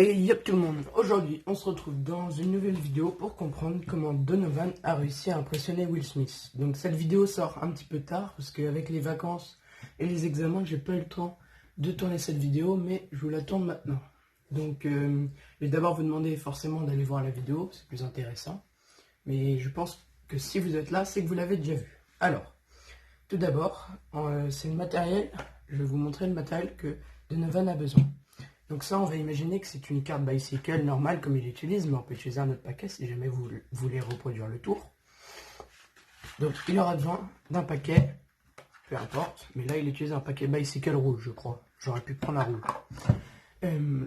Et yop tout le monde, aujourd'hui on se retrouve dans une nouvelle vidéo pour comprendre comment Donovan a réussi à impressionner Will Smith. Donc cette vidéo sort un petit peu tard parce qu'avec les vacances et les examens j'ai pas eu le temps de tourner cette vidéo, mais je vous la tourne maintenant. Donc je vais d'abord vous demander forcément d'aller voir la vidéo, c'est plus intéressant. Mais je pense que si vous êtes là, c'est que vous l'avez déjà vu. Alors, tout d'abord, c'est le matériel, je vais vous montrer le matériel que Donovan a besoin. Donc ça, on va imaginer que c'est une carte bicycle normale comme il utilise, mais on peut utiliser un autre paquet si jamais vous voulez reproduire le tour. Donc il aura besoin d'un paquet, peu importe, mais là il utilise un paquet bicycle rouge, je crois. J'aurais pu prendre la rouge.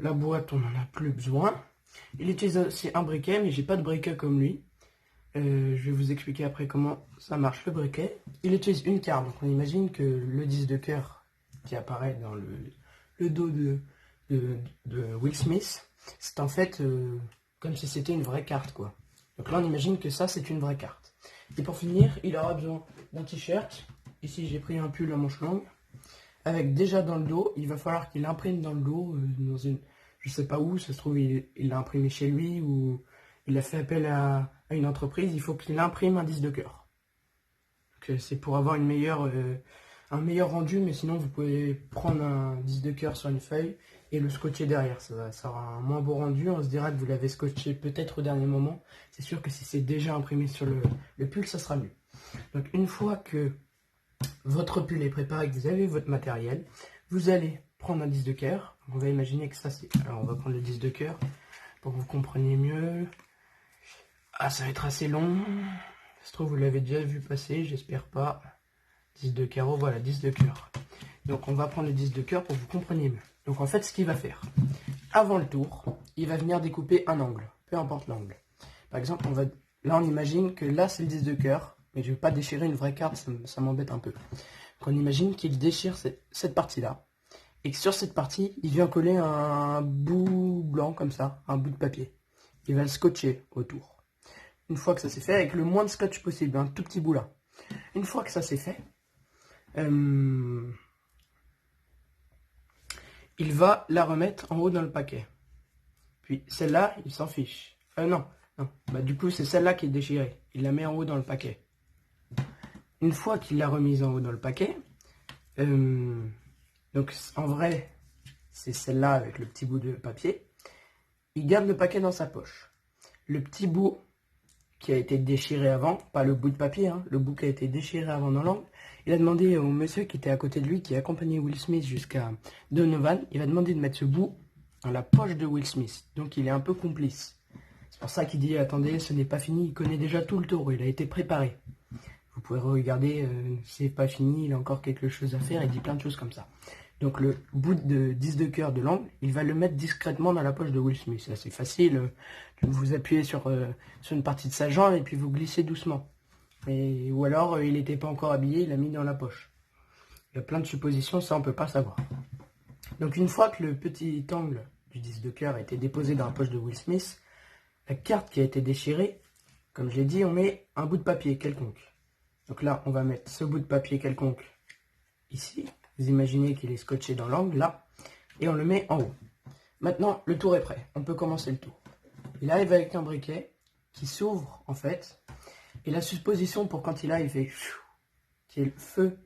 La boîte, on n'en a plus besoin. Il utilise aussi un briquet, mais j'ai pas de briquet comme lui. Je vais vous expliquer après comment ça marche le briquet. Il utilise une carte, donc on imagine que le 10 de cœur qui apparaît dans le dos de Will Smith, c'est en fait comme si c'était une vraie carte, quoi. Donc là on imagine que ça c'est une vraie carte. Et pour finir, il aura besoin d'un t-shirt. Ici j'ai pris un pull à manches longues, avec déjà dans le dos, il va falloir qu'il imprime dans le dos, dans une, je sais pas où, ça se trouve il l'a imprimé chez lui ou il a fait appel à une entreprise, il faut qu'il imprime un 10 de cœur. C'est pour avoir un meilleur rendu, mais sinon vous pouvez prendre un 10 de cœur sur une feuille et le scotcher derrière. Ça aura un moins beau rendu, on se dira que vous l'avez scotché peut-être au dernier moment. C'est sûr que si c'est déjà imprimé sur le pull, ça sera mieux. Donc une fois que votre pull est préparé, que vous avez votre matériel, vous allez prendre un 10 de cœur. On va imaginer que ça c'est... Alors on va prendre le 10 de cœur pour que vous compreniez mieux. Ah, ça va être assez long. Ça se trouve, vous l'avez déjà vu passer, j'espère pas. 10 de carreau, voilà, 10 de cœur. Donc, on va prendre le 10 de cœur pour que vous compreniez mieux. Donc, en fait, ce qu'il va faire, avant le tour, il va venir découper un angle, peu importe l'angle. Par exemple, là, on imagine que là, c'est le 10 de cœur, mais je ne vais pas déchirer une vraie carte, ça m'embête un peu. Donc, on imagine qu'il déchire cette partie-là, et que sur cette partie, il vient coller un bout blanc, comme ça, un bout de papier. Il va le scotcher autour. Une fois que ça c'est fait, avec le moins de scotch possible, un tout petit bout là. Une fois que ça c'est fait, il va la remettre en haut dans le paquet. Puis celle-là, il s'en fiche. Non. Bah, du coup, c'est celle-là qui est déchirée. Il la met en haut dans le paquet. Une fois qu'il l'a remise en haut dans le paquet, donc en vrai, c'est celle-là avec le petit bout de papier. Il garde le paquet dans sa poche. Le petit bout qui a été déchiré avant, pas le bout de papier, hein, le bout qui a été déchiré avant dans l'angle, il a demandé au monsieur qui était à côté de lui, qui accompagnait Will Smith jusqu'à Donovan, il a demandé de mettre ce bout dans la poche de Will Smith. Donc il est un peu complice. C'est pour ça qu'il dit, attendez, ce n'est pas fini, il connaît déjà tout le tour, il a été préparé. Vous pouvez regarder, c'est pas fini, il a encore quelque chose à faire, il dit plein de choses comme ça. Donc le bout de 10 de cœur de l'angle, il va le mettre discrètement dans la poche de Will Smith. C'est assez facile, vous appuyez sur une partie de sa jambe et puis vous glissez doucement. Ou alors il n'était pas encore habillé, il l'a mis dans la poche. Il y a plein de suppositions, ça on ne peut pas savoir. Donc une fois que le petit angle du 10 de cœur a été déposé dans la poche de Will Smith, la carte qui a été déchirée, comme je l'ai dit, on met un bout de papier quelconque. Donc là, on va mettre ce bout de papier quelconque ici. Vous imaginez qu'il est scotché dans l'angle, là, et on le met en haut. Maintenant, le tour est prêt. On peut commencer le tour. Il arrive avec un briquet qui s'ouvre, en fait, et la supposition pour quand il arrive, il fait qu'il y ait le feu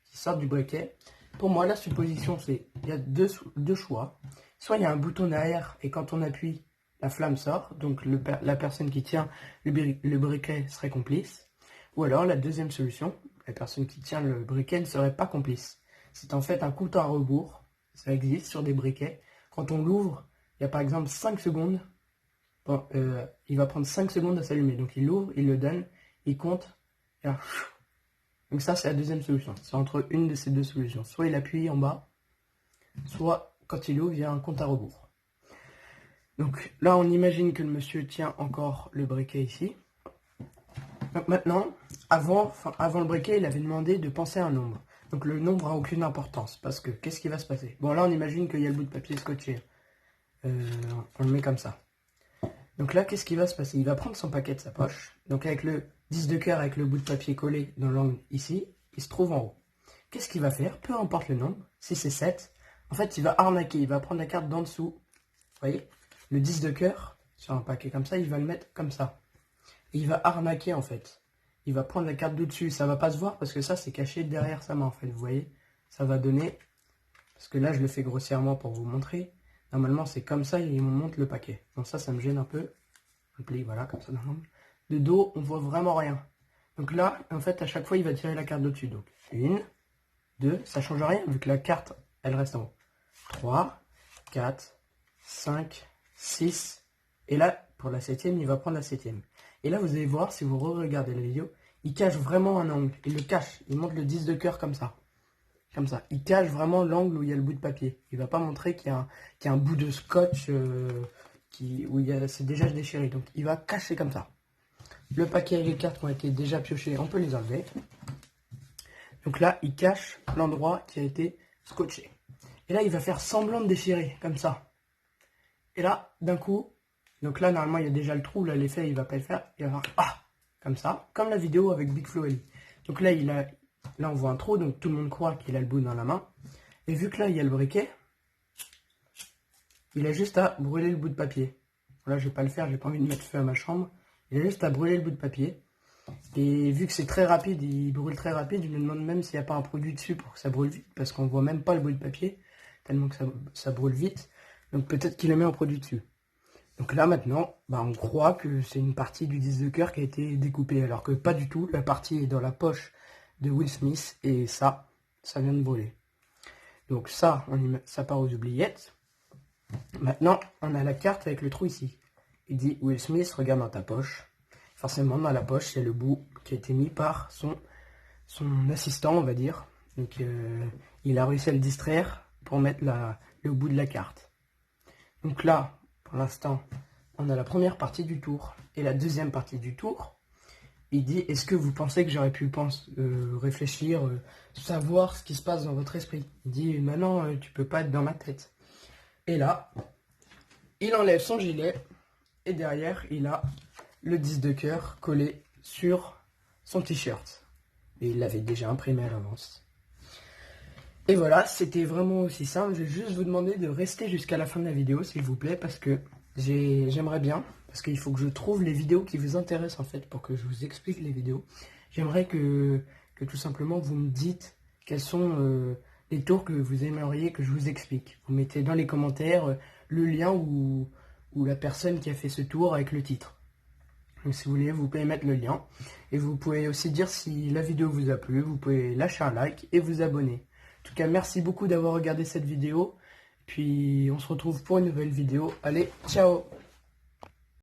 qui sort du briquet. Pour moi, la supposition, c'est il y a deux choix. Soit il y a un bouton derrière, et quand on appuie, la flamme sort, donc la personne qui tient le briquet serait complice. Ou alors, la deuxième solution, la personne qui tient le briquet ne serait pas complice. C'est en fait un compte à rebours, ça existe sur des briquets. Quand on l'ouvre, il y a par exemple 5 secondes, il va prendre 5 secondes à s'allumer. Donc il l'ouvre, il le donne, il compte, et là, donc ça c'est la deuxième solution. C'est entre une de ces deux solutions. Soit il appuie en bas, soit quand il ouvre, il y a un compte à rebours. Donc là on imagine que le monsieur tient encore le briquet ici. Donc maintenant, avant le briquet, il avait demandé de penser à un nombre. Donc le nombre n'a aucune importance, parce que qu'est-ce qui va se passer? Bon là on imagine qu'il y a le bout de papier scotché. On le met comme ça. Donc là qu'est-ce qui va se passer? Il va prendre son paquet de sa poche. Donc avec le 10 de cœur, avec le bout de papier collé dans l'angle ici, il se trouve en haut. Qu'est-ce qu'il va faire? Peu importe le nombre, si c'est 7, en fait il va arnaquer, il va prendre la carte d'en dessous. Vous voyez? le 10 de cœur sur un paquet comme ça, il va le mettre comme ça. Et il va arnaquer en fait. Il va prendre la carte d'au-dessus. Ça va pas se voir parce que ça c'est caché derrière sa main en fait. Vous voyez, ça va donner, parce que là je le fais grossièrement pour vous montrer. Normalement c'est comme ça, il me montre le paquet. Donc ça me gêne un peu. On plie, voilà, comme ça dans l'angle. De dos, on voit vraiment rien. Donc là, en fait, à chaque fois, il va tirer la carte d'au-dessus. Donc 1, 2, ça change rien vu que la carte, elle reste en haut. 3, 4, 5, 6. Et là, pour la 7ème, il va prendre la 7ème. Et là, vous allez voir, si vous regardez la vidéo, il cache vraiment un angle. Il le cache. Il montre le 10 de cœur comme ça. Comme ça. Il cache vraiment l'angle où il y a le bout de papier. Il ne va pas montrer qu'il y a un bout de scotch où c'est déjà déchiré. Donc, il va cacher comme ça. Le paquet et les cartes qui ont été déjà piochées, on peut les enlever. Donc là, il cache l'endroit qui a été scotché. Et là, il va faire semblant de déchirer, comme ça. Et là, d'un coup, donc là, normalement, il y a déjà le trou. Là, l'effet, il va pas le faire. Il va faire ah, comme ça, comme la vidéo avec Big Flo et Oli. Donc là, là, on voit un trou, donc tout le monde croit qu'il a le bout dans la main. Et vu que là, il y a le briquet, il a juste à brûler le bout de papier. Là, je vais pas le faire, j'ai pas envie de mettre feu à ma chambre. Il a juste à brûler le bout de papier. Et vu que c'est très rapide, il brûle très rapide, je me demande même s'il n'y a pas un produit dessus pour que ça brûle vite, parce qu'on voit même pas le bout de papier, tellement que ça brûle vite. Donc peut-être qu'il a mis un produit dessus. Donc là maintenant, on croit que c'est une partie du 10 de cœur qui a été découpée, alors que pas du tout, la partie est dans la poche de Will Smith, et ça vient de brûler. Donc ça, ça part aux oubliettes. Maintenant, on a la carte avec le trou ici. Il dit Will Smith, regarde dans ta poche. Forcément, dans la poche, il y a le bout qui a été mis par son assistant, on va dire. Donc, il a réussi à le distraire pour mettre le bout de la carte. Donc là, pour l'instant, on a la première partie du tour. Et la deuxième partie du tour, il dit, est-ce que vous pensez que j'aurais pu réfléchir, savoir ce qui se passe dans votre esprit? Il dit, maintenant, tu peux pas être dans ma tête. Et là, il enlève son gilet. Et derrière, il a le 10 de cœur collé sur son t-shirt. Et il l'avait déjà imprimé à l'avance. Et voilà, c'était vraiment aussi simple. Je vais juste vous demander de rester jusqu'à la fin de la vidéo, s'il vous plaît, parce que j'aimerais bien, parce qu'il faut que je trouve les vidéos qui vous intéressent, en fait, pour que je vous explique les vidéos. J'aimerais que tout simplement, vous me dites quels sont les tours que vous aimeriez que je vous explique. Vous mettez dans les commentaires le lien ou la personne qui a fait ce tour avec le titre. Donc si vous voulez, vous pouvez mettre le lien. Et vous pouvez aussi dire si la vidéo vous a plu. Vous pouvez lâcher un like et vous abonner. En tout cas, merci beaucoup d'avoir regardé cette vidéo. Puis on se retrouve pour une nouvelle vidéo. Allez, ciao!